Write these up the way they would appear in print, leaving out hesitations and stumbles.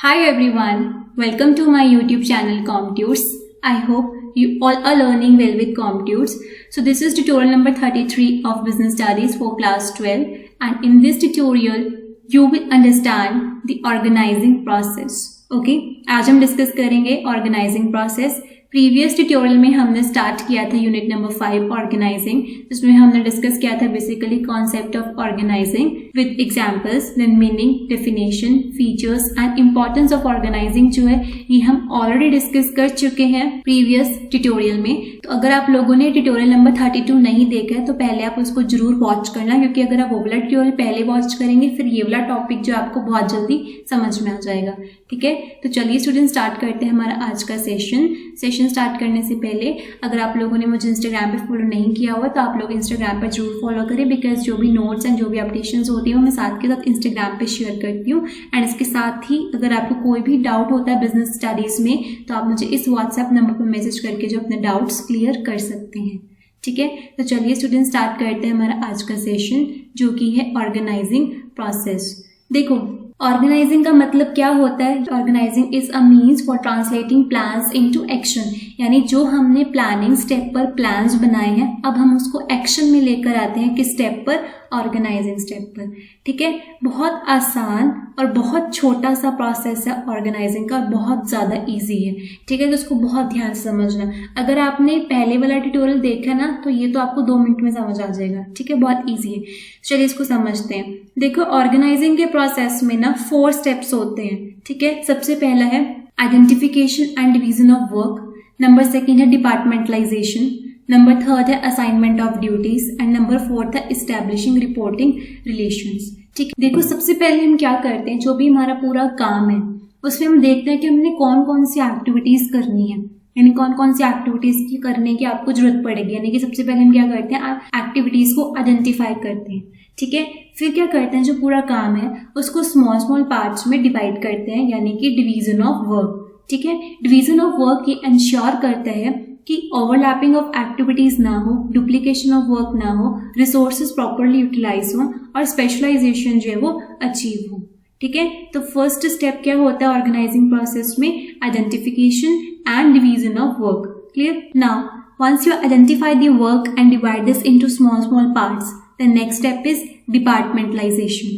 Hi everyone, welcome to my YouTube channel ComTutors. I hope you all are learning well with ComTutors. So this is tutorial number 33 of Business Studies for class 12, and in this tutorial you will understand the organizing process. Okay, आज हम discuss करेंगे organising process. Previous tutorial में हमने start किया था unit number 5 organising, जिसमें हमने discuss किया था basically concept of organizing with examples, then meaning, definition, features and importance of organizing जो है ये हम ऑलरेडी डिस्कस कर चुके हैं प्रीवियस ट्यूटोरियल में. तो अगर आप लोगों ने ट्यूटोरियल नंबर 32 नहीं देखा है तो पहले आप उसको जरूर वॉच करना, क्योंकि अगर आप वो वाला ट्यूटोरियल पहले वॉच करेंगे फिर ये वाला टॉपिक जो आपको बहुत जल्दी समझ में आ जाएगा. ठीक है, तो चलिए स्टूडेंट स्टार्ट करते हैं हमारा आज का सेशन स्टार्ट करने से पहले अगर आप लोगों ने मुझे इंस्टाग्राम पे फॉलो नहीं किया हुआ तो आप लोग इंस्टाग्राम पर जरूर फॉलो करें, बिकॉज जो भी नोट्स एंड जो भी अपडेशंस होती है वो मैं साथ के साथ इंस्टाग्राम पे शेयर करती हूँ. एंड इसके साथ ही अगर आपको कोई भी डाउट होता है बिजनेस स्टडीज में तो आप मुझे इस व्हाट्सएप नंबर पर मैसेज करके जो अपने डाउट्स क्लियर कर सकते हैं. ठीक है, तो चलिए स्टूडेंट स्टार्ट करते हैं हमारा आज का सेशन जो कि है ऑर्गेनाइजिंग प्रोसेस. देखो, ऑर्गेनाइजिंग का मतलब क्या होता है? Organizing is a means for translating plans into action, यानी जो हमने प्लानिंग स्टेप पर प्लान्स बनाए हैं अब हम उसको एक्शन में लेकर आते हैं. किस स्टेप पर? ऑर्गेनाइजिंग स्टेप पर. ठीक है, बहुत आसान और बहुत छोटा सा प्रोसेस है ऑर्गेनाइजिंग का, बहुत ज़्यादा इजी है. ठीक है, तो उसको बहुत ध्यान से समझना. अगर आपने पहले वाला ट्यूटोरियल देखा ना तो ये तो आपको 2 मिनट में समझ आ जाएगा. ठीक है, बहुत ईजी है. चलिए इसको समझते हैं. देखो, ऑर्गेनाइजिंग के प्रोसेस में ना 4 स्टेप्स होते हैं. ठीक है, सबसे पहला है identification and division of work, number 2 है डिपार्टमेंटलाइजेशन, नंबर 3 है assignment of duties and number 4 है इस्टेब्लिशिंग रिपोर्टिंग रिलेशंस. ठीक है, देखो सबसे पहले हम क्या करते हैं, जो भी हमारा पूरा काम है उसमें हम देखते हैं कि हमने कौन कौन सी एक्टिविटीज करनी है, यानी कौन कौन सी एक्टिविटीज की करने की आपको जरूरत पड़ेगी. यानी कि सबसे पहले हम क्या करते हैं, एक्टिविटीज को आइडेंटिफाई करते हैं. ठीक है, फिर क्या करते हैं, जो पूरा काम है उसको स्मॉल स्मॉल पार्ट्स में डिवाइड करते हैं, यानी कि डिवीजन ऑफ वर्क. ठीक है, डिवीजन ऑफ वर्क ये इंश्योर करता है कि ओवरलैपिंग ऑफ एक्टिविटीज ना हो, डुप्लीकेशन ऑफ वर्क ना हो, रिसोर्सेज प्रॉपरली यूटिलाइज हो और स्पेशलाइजेशन जो है वो अचीव हो. ठीक है, तो फर्स्ट स्टेप क्या होता है ऑर्गेनाइजिंग प्रोसेस में? Identification and division of work. Clear? Now once you identify the work and divide this into small parts, the next step is departmentalization.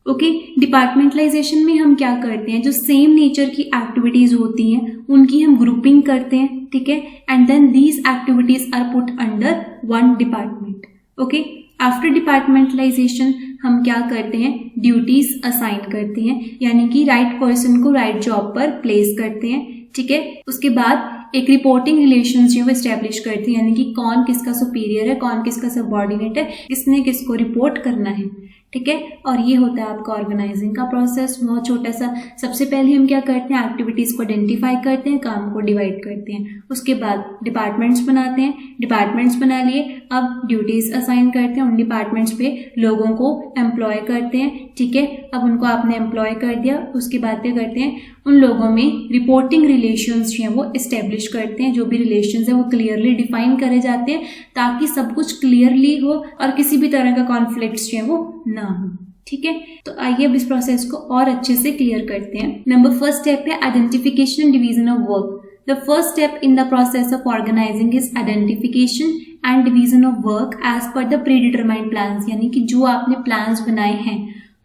Okay, departmentalisation में हम क्या करते हैं, जो सेम नेचर की एक्टिविटीज होती हैं उनकी हम ग्रुपिंग करते हैं. ठीक है, and then these activities are put under one department. Okay, after departmentalization हम क्या करते हैं, ड्यूटीज असाइन करते हैं, यानी कि राइट पर्सन को राइट जॉब पर प्लेस करते हैं. ठीक है, उसके बाद एक रिपोर्टिंग रिलेशन जो वो एस्टेब्लिश करती है, यानी कि कौन किसका सुपीरियर है, कौन किसका सबऑर्डिनेट है, किसने किसको रिपोर्ट करना है. ठीक है, और ये होता है आपका ऑर्गेनाइजिंग का प्रोसेस, बहुत छोटा सा. सबसे पहले हम क्या करते हैं, एक्टिविटीज को आइडेंटिफाई करते हैं, काम को डिवाइड करते हैं, उसके बाद डिपार्टमेंट्स बनाते हैं. डिपार्टमेंट्स बना लिए, अब ड्यूटीज असाइन करते हैं, उन डिपार्टमेंट्स पे लोगों को एम्प्लॉय करते हैं. ठीक है, अब उनको आपने एम्प्लॉय कर दिया, उसके बाद क्या करते हैं, उन लोगों में रिपोर्टिंग रिलेशंस जो हैं वो एस्टेब्लिश करते हैं. जो भी रिलेशंस हैं वो क्लियरली डिफाइन करे जाते हैं ताकि सब कुछ क्लियरली हो और किसी भी तरह का कॉन्फ्लिक्ट्स जो है वो ना हो. ठीक है, तो आइए अब इस प्रोसेस को और अच्छे से क्लियर करते हैं. नंबर 1 स्टेप है identification and division of work. The first step in the process of organizing is identification and division of work as per the predetermined plans. यानी कि जो आपने प्लान्स बनाए हैं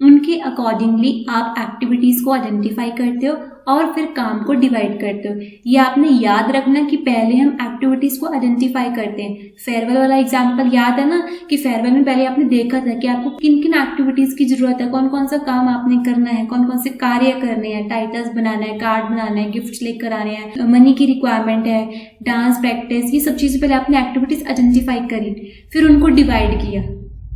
उनके अकॉर्डिंगली आप एक्टिविटीज को आइडेंटिफाई करते हो और फिर काम को डिवाइड करते हो. ये आपने याद रखना कि पहले हम एक्टिविटीज को आइडेंटिफाई करते हैं. फेयरवेल वाला एग्जांपल याद है ना, कि फेयरवेल में पहले आपने देखा था कि आपको किन किन एक्टिविटीज की जरूरत है, कौन कौन सा काम आपने करना है, कौन कौन से कार्य करने हैं, टाइटल्स बनाना है, कार्ड बनाना है, गिफ्ट्स लेकर आने हैं, मनी की रिक्वायरमेंट है, डांस प्रैक्टिस, ये सब चीजें पहले आपने एक्टिविटीज आइडेंटिफाई करी, फिर उनको डिवाइड किया.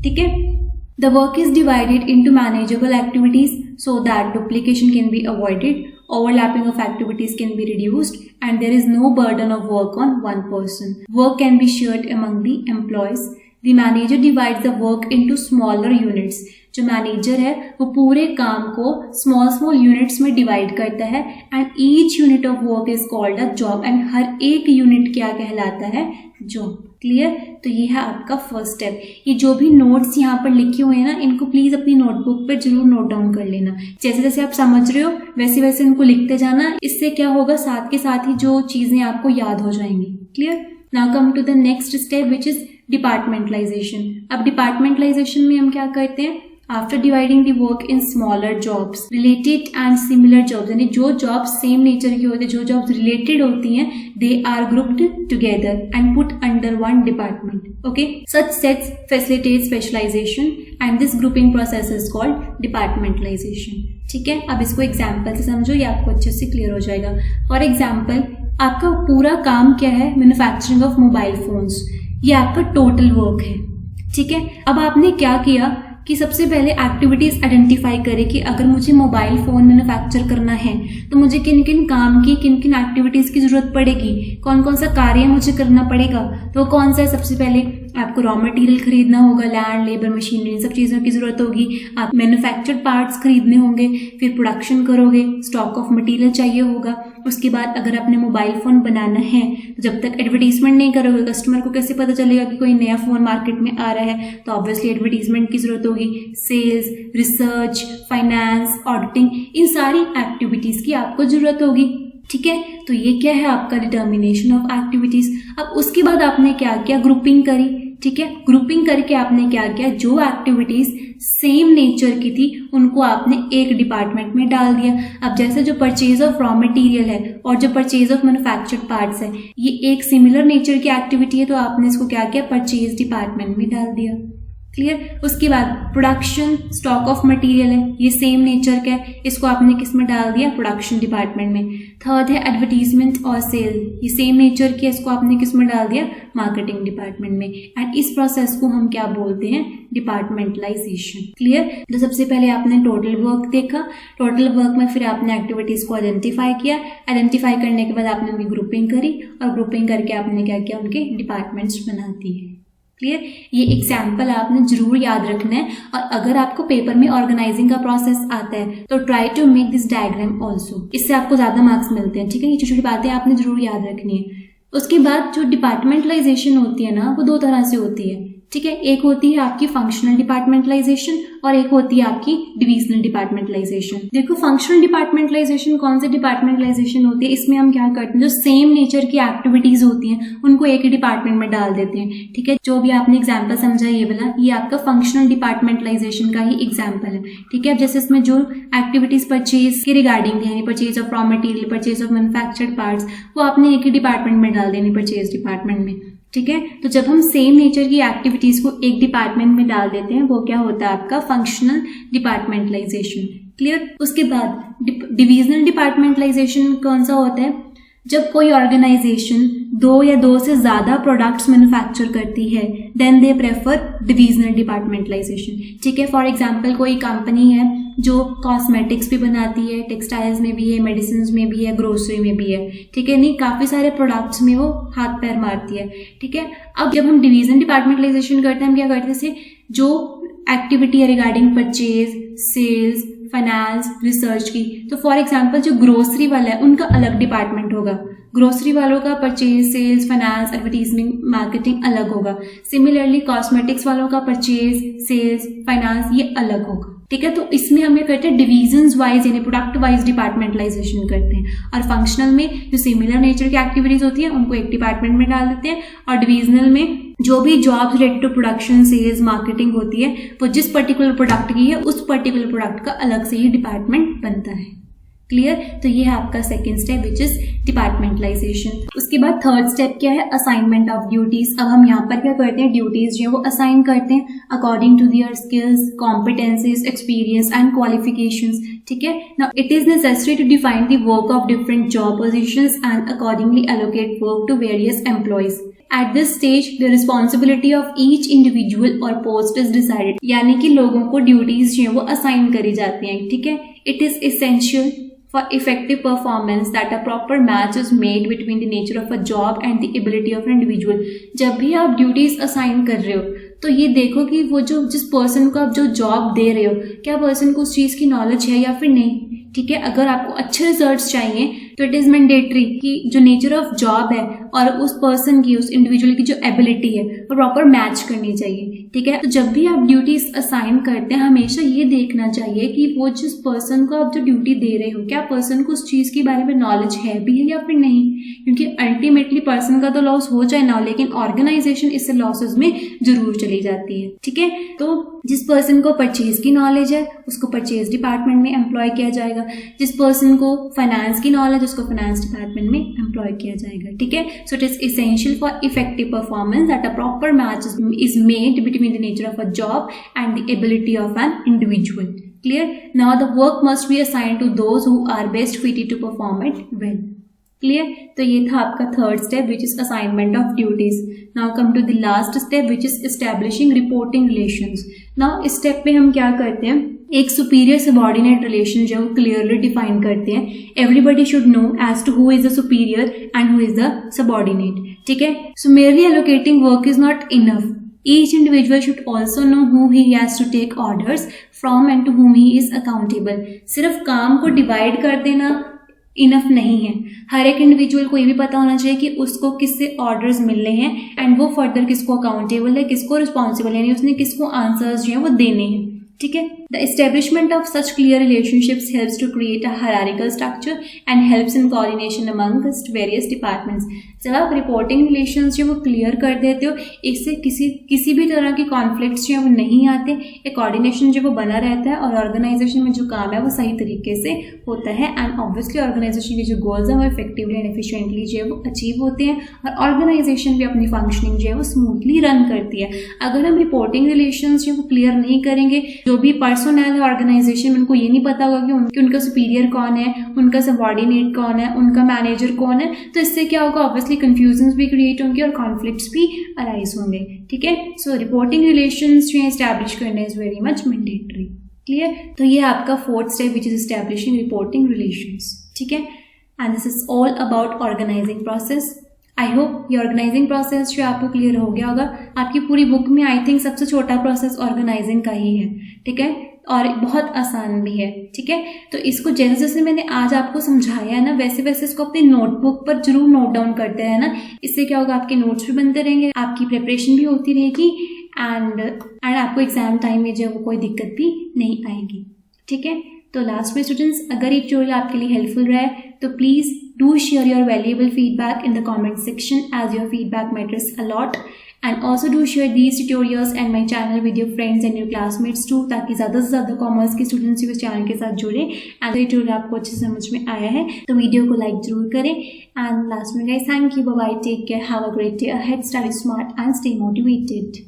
ठीक है, the work is divided into manageable activities so that duplication can be avoided, overlapping of activities can be reduced, and there is no burden of work on one person. Work can be shared among the employees. The manager divides the work into smaller units. जो manager है वो पूरे काम को small units में divide करता है, and each unit of work is called a job. एंड हर एक यूनिट क्या कहलाता है? जॉब. क्लियर? तो ये है आपका फर्स्ट स्टेप। ये जो भी नोट्स यहाँ पर लिखे हुए हैं ना, इनको प्लीज अपनी नोटबुक पर जरूर नोट डाउन कर लेना। जैसे जैसे आप समझ रहे हो वैसे वैसे इनको लिखते जाना। इससे क्या होगा, साथ के साथ ही जो चीजें आपको याद हो जाएंगी। Clear? Now come to the next step which is departmentalization. अब डिपार्टमेंटलाइजेशन में हम क्या करते हैं, after dividing the work in smaller jobs, related and similar jobs, यानी जो जॉब्स सेम नेचर की होती है, जो जॉब्स रिलेटेड होती हैं, they are grouped together and put under one department. Okay, such sets facilitate specialization and this grouping process is called departmentalization. ठीक है, अब इसको एग्जाम्पल से समझो, ये आपको अच्छे से क्लियर हो जाएगा। फॉर एग्जाम्पल, आपका पूरा काम क्या है, मैन्युफैक्चरिंग ऑफ मोबाइल फोन्स, ये आपका टोटल वर्क है। ठीक है, अब आपने क्या किया कि सबसे पहले एक्टिविटीज आइडेंटिफाई करें कि अगर मुझे मोबाइल फोन मैन्युफैक्चर करना है तो मुझे किन किन काम की, किन किन एक्टिविटीज की जरूरत पड़ेगी, कौन कौन सा कार्य मुझे करना पड़ेगा। तो कौन सा है, सबसे पहले आपको रॉ मटेरियल खरीदना होगा, लैंड, लेबर, मशीनरी, इन सब चीज़ों की जरूरत होगी। आप मैन्युफैक्चर्ड पार्ट्स खरीदने होंगे, फिर प्रोडक्शन करोगे, स्टॉक ऑफ मटेरियल चाहिए होगा। उसके बाद अगर आपने मोबाइल फ़ोन बनाना है तो जब तक एडवर्टीजमेंट नहीं करोगे, कस्टमर को कैसे पता चलेगा कि कोई नया फ़ोन मार्केट में आ रहा है, तो ऑब्वियसली एडवर्टीजमेंट की जरूरत होगी। सेल्स, रिसर्च, फाइनेंस, ऑडिटिंग, इन सारी एक्टिविटीज़ की आपको जरूरत होगी। ठीक है, तो ये क्या है आपका डिटर्मिनेशन ऑफ एक्टिविटीज। अब उसके बाद आपने क्या किया, ग्रुपिंग करी। ठीक है, ग्रुपिंग करके आपने क्या किया, जो एक्टिविटीज सेम नेचर की थी उनको आपने एक डिपार्टमेंट में डाल दिया। अब जैसे जो परचेज ऑफ रॉ मटेरियल है और जो परचेज ऑफ मैन्युफैक्चर्ड पार्ट्स है, ये एक सिमिलर नेचर की एक्टिविटी है, तो आपने इसको क्या किया, परचेज डिपार्टमेंट में डाल दिया। क्लियर? उसके बाद प्रोडक्शन, स्टॉक ऑफ मटेरियल है, ये सेम नेचर का है, इसको आपने किस में डाल दिया, प्रोडक्शन डिपार्टमेंट में। थर्ड है एडवर्टीजमेंट और सेल, ये सेम नेचर की है, इसको आपने किस में डाल दिया, मार्केटिंग डिपार्टमेंट में। एंड इस प्रोसेस को हम क्या बोलते हैं, डिपार्टमेंटलाइजेशन। क्लियर? तो सबसे पहले आपने टोटल वर्क देखा, टोटल वर्क में फिर आपने एक्टिविटीज को आइडेंटिफाई किया, आइडेंटिफाई करने के बाद आपने उनकी ग्रुपिंग करी और ग्रुपिंग करके आपने क्या किया, उनके डिपार्टमेंट्स बना दिए। क्लियर? ये एग्जाम्पल आपने जरूर याद रखना है। और अगर आपको पेपर में ऑर्गेनाइजिंग का प्रोसेस आता है तो try to make this diagram also, इससे आपको ज्यादा मार्क्स मिलते हैं। ठीक है, ये छोटी छोटी बातें आपने जरूर याद रखनी है। उसके बाद जो डिपार्टमेंटलाइजेशन होती है ना, वो दो तरह से होती है। ठीक है, एक होती है आपकी फंक्शनल डिपार्टमेंटलाइजेशन और एक होती है आपकी डिविजनल डिपार्टमेंटलाइजेशन। देखो, फंक्शनल डिपार्टमेंटलाइजेशन कौन सी डिपार्टमेंटलाइजेशन होती है, इसमें हम क्या करते हैं, जो सेम नेचर की एक्टिविटीज होती हैं उनको एक ही डिपार्टमेंट में डाल देते हैं। ठीक है, जो भी आपने एग्जाम्पल समझा ये वाला, ये आपका फंक्शनल डिपार्टमेंटलाइजेशन का ही एग्जाम्पल है। ठीक है, अब जैसे इसमें जो एक्टिविटीज परचेज के रिगार्डिंग है, purchase of raw material, purchase of manufactured parts, वो आपने एक ही डिपार्टमेंट में डाल देनी, परचेज डिपार्टमेंट में। ठीक है, तो जब हम सेम नेचर की एक्टिविटीज को एक डिपार्टमेंट में डाल देते हैं, वो क्या होता है, आपका फंक्शनल डिपार्टमेंटलाइजेशन। क्लियर? उसके बाद डिविजनल डिपार्टमेंटलाइजेशन कौन सा होता है, जब कोई ऑर्गेनाइजेशन दो या दो से ज्यादा प्रोडक्ट्स मैन्युफैक्चर करती है, then they prefer divisional departmentalization. ठीक है, फॉर एग्जांपल कोई कंपनी है जो कॉस्मेटिक्स भी बनाती है, टेक्सटाइल्स में भी है, मेडिसिन में भी है, ग्रोसरी में भी है। ठीक है, नहीं, काफी सारे प्रोडक्ट्स में वो हाथ पैर मारती है। ठीक है, अब जब हम डिविजन डिपार्टमेंटलाइजेशन करते हैं, हम क्या करते हैं, जो एक्टिविटी है regarding purchase, sales, finance, research की, तो फॉर एग्जांपल जो ग्रोसरी वाला है उनका अलग डिपार्टमेंट होगा, ग्रोसरी वालों का purchase, sales, finance, advertisement, marketing अलग होगा। सिमिलरली कॉस्मेटिक्स वालों का परचेज, सेल्स, फाइनेंस ये अलग होगा। ठीक है, तो इसमें हम ये करते हैं डिविजन्स वाइज यानी प्रोडक्ट वाइज डिपार्टमेंटलाइजेशन करते हैं। और फंक्शनल में जो सिमिलर नेचर की एक्टिविटीज होती है उनको एक डिपार्टमेंट में डाल देते हैं, और डिविजनल में जो भी jobs related to production, sales, marketing होती है, वो जिस पर्टिकुलर प्रोडक्ट की है उस पर्टिकुलर प्रोडक्ट का अलग से ही डिपार्टमेंट बनता है। क्लियर? तो ये है आपका second step which is departmentalisation. उसके बाद थर्ड स्टेप क्या है, असाइनमेंट ऑफ ड्यूटीज। अब हम यहाँ पर क्या करते हैं, ड्यूटीज जो है वो असाइन करते हैं according to their skills, competencies, experience and qualifications. ठीक है, now it is necessary to define the work of different job positions and accordingly allocate work to various employees. At this stage, the responsibility of each individual or post is decided. यानी कि लोगों को duties जो है वो assign करी जाती हैं। ठीक है, it is essential for effective performance that a proper match is made between the nature of a job and the ability of an individual. जब भी आप ड्यूटीज असाइन कर रहे हो तो ये देखो कि वो जो जिस पर्सन को आप जो जॉब दे रहे हो, क्या पर्सन को उस चीज की नॉलेज है या फिर नहीं। ठीक है, अगर आपको अच्छे रिजल्ट्स चाहिए तो इट इज मैंडेटरी कि जो नेचर ऑफ जॉब है और उस पर्सन की, उस इंडिविजुअल की जो एबिलिटी है वो प्रॉपर मैच करनी चाहिए। ठीक है, तो जब भी आप ड्यूटीज असाइन करते हैं हमेशा ये देखना चाहिए कि वो जिस पर्सन को आप जो ड्यूटी दे रहे हो क्या पर्सन को उस चीज के बारे में नॉलेज है भी या फिर नहीं, क्योंकि अल्टीमेटली पर्सन का तो लॉस हो जाए ना, लेकिन ऑर्गेनाइजेशन इससे लॉसेस में जरूर चली जाती है। ठीक है, तो जिस पर्सन को परचेज की नॉलेज है उसको परचेज डिपार्टमेंट में एम्प्लॉय किया जाएगा, जिस पर्सन को फाइनेंस की नॉलेज उसको फाइनेंस डिपार्टमेंट में एम्प्लॉय किया जाएगा। ठीक है, so it is essential for effective performance that a proper match is made between the nature of a job and the ability of an individual. Clear? Now the work must be assigned to those who are best fitted to perform it well. Clear? तो ये था आपका third step which is assignment of duties. Now come to the last step which is establishing reporting relations. Now इस step पे हम क्या करते हैं, एक सुपीरियर सबॉर्डिनेट रिलेशन जो क्लियरली डिफाइन करते हैं। Everybody should know as to who is the superior and who is the subordinate. ठीक है, so merely allocating work is not enough. Each individual should also know who he has to take orders from and to whom he is accountable. सिर्फ काम को divide कर देना enough नहीं है, हर एक इंडिविजुअल को ये भी पता होना चाहिए कि उसको किससे ऑर्डर्स मिलने हैं एंड वो फर्दर किसको अकाउंटेबल है, किसको रिस्पॉन्सिबल है, यानी उसने किसको आंसर्स जो है वो देने हैं। ठीक है, the establishment of such clear relationships helps to create a hierarchical structure and helps in coordination amongst various departments. जब आप रिपोर्टिंग रिलेशंस जो वो क्लियर कर देते हो, इससे किसी भी तरह की कॉन्फ्लिक्ट्स जो है वो नहीं आते, एक कोऑर्डिनेशन जो वो बना रहता है और ऑर्गेनाइजेशन में जो काम है वो सही तरीके से होता है एंड ऑब्वियसली ऑर्गेनाइजेशन के जो गोल्स हैं वो इफेक्टिवली एंड एफिशिएंटली जो है वो अचीव होते हैं और ऑर्गेनाइजेशन भी अपनी फंक्शनिंग जो है वो स्मूथली रन करती है। अगर हम रिपोर्टिंग रिलेशंस जो वो क्लियर नहीं करेंगे, जो भी पर्सनल है ऑर्गेनाइजेशन में उनको ये नहीं पता होगा कि उनका सुपीरियर कौन है, उनका सबॉर्डिनेट कौन है, उनका मैनेजर कौन है, तो इससे क्या होगा, ऑब्वियसली कंफ्यूजन्स भी क्रिएट होंगे और कॉन्फ्लिक्ट्स भी अराइज होंगे। ठीक है, सो रिपोर्टिंग रिलेशंस जो है एस्टैब्लिश करना is very much mandatory. Clear, तो ये आपका fourth step which is establishing reporting relations. ठीक है, and this is all about organizing process. I hope ये ऑर्गेनाइजिंग प्रोसेस जो आपको क्लियर हो गया होगा। आपकी पूरी बुक में आई थिंक सबसे छोटा प्रोसेस ऑर्गेनाइजिंग का ही है। ठीक है, और बहुत आसान भी है। ठीक है, तो इसको जैसे जैसे मैंने आज आपको समझाया है ना, वैसे वैसे इसको अपनी नोटबुक पर जरूर नोट डाउन करते रहना। इससे क्या होगा, आपके नोट्स भी बनते रहेंगे, आपकी प्रिपरेशन भी होती रहेगी एंड आपको एग्जाम टाइम में जो है वो कोई दिक्कत भी नहीं आएगी। ठीक है, तो लास्ट में स्टूडेंट्स, अगर ये ट्यूटोरियल आपके लिए हेल्पफुल रहा है तो please do share your valuable feedback in the comment section as your feedback matters a lot, and also do share these tutorials and my channel with your friends and your classmates too, ताकि ज़्यादा से ज़्यादा commerce के students इस channel के साथ जुड़े। And ये ट्यूटोरियल आपको अच्छे समझ में आया है तो वीडियो को लाइक जरूर करें। एंड लास्ट में guys, thank you, bye bye, take care, have a great day ahead, study smart and stay motivated.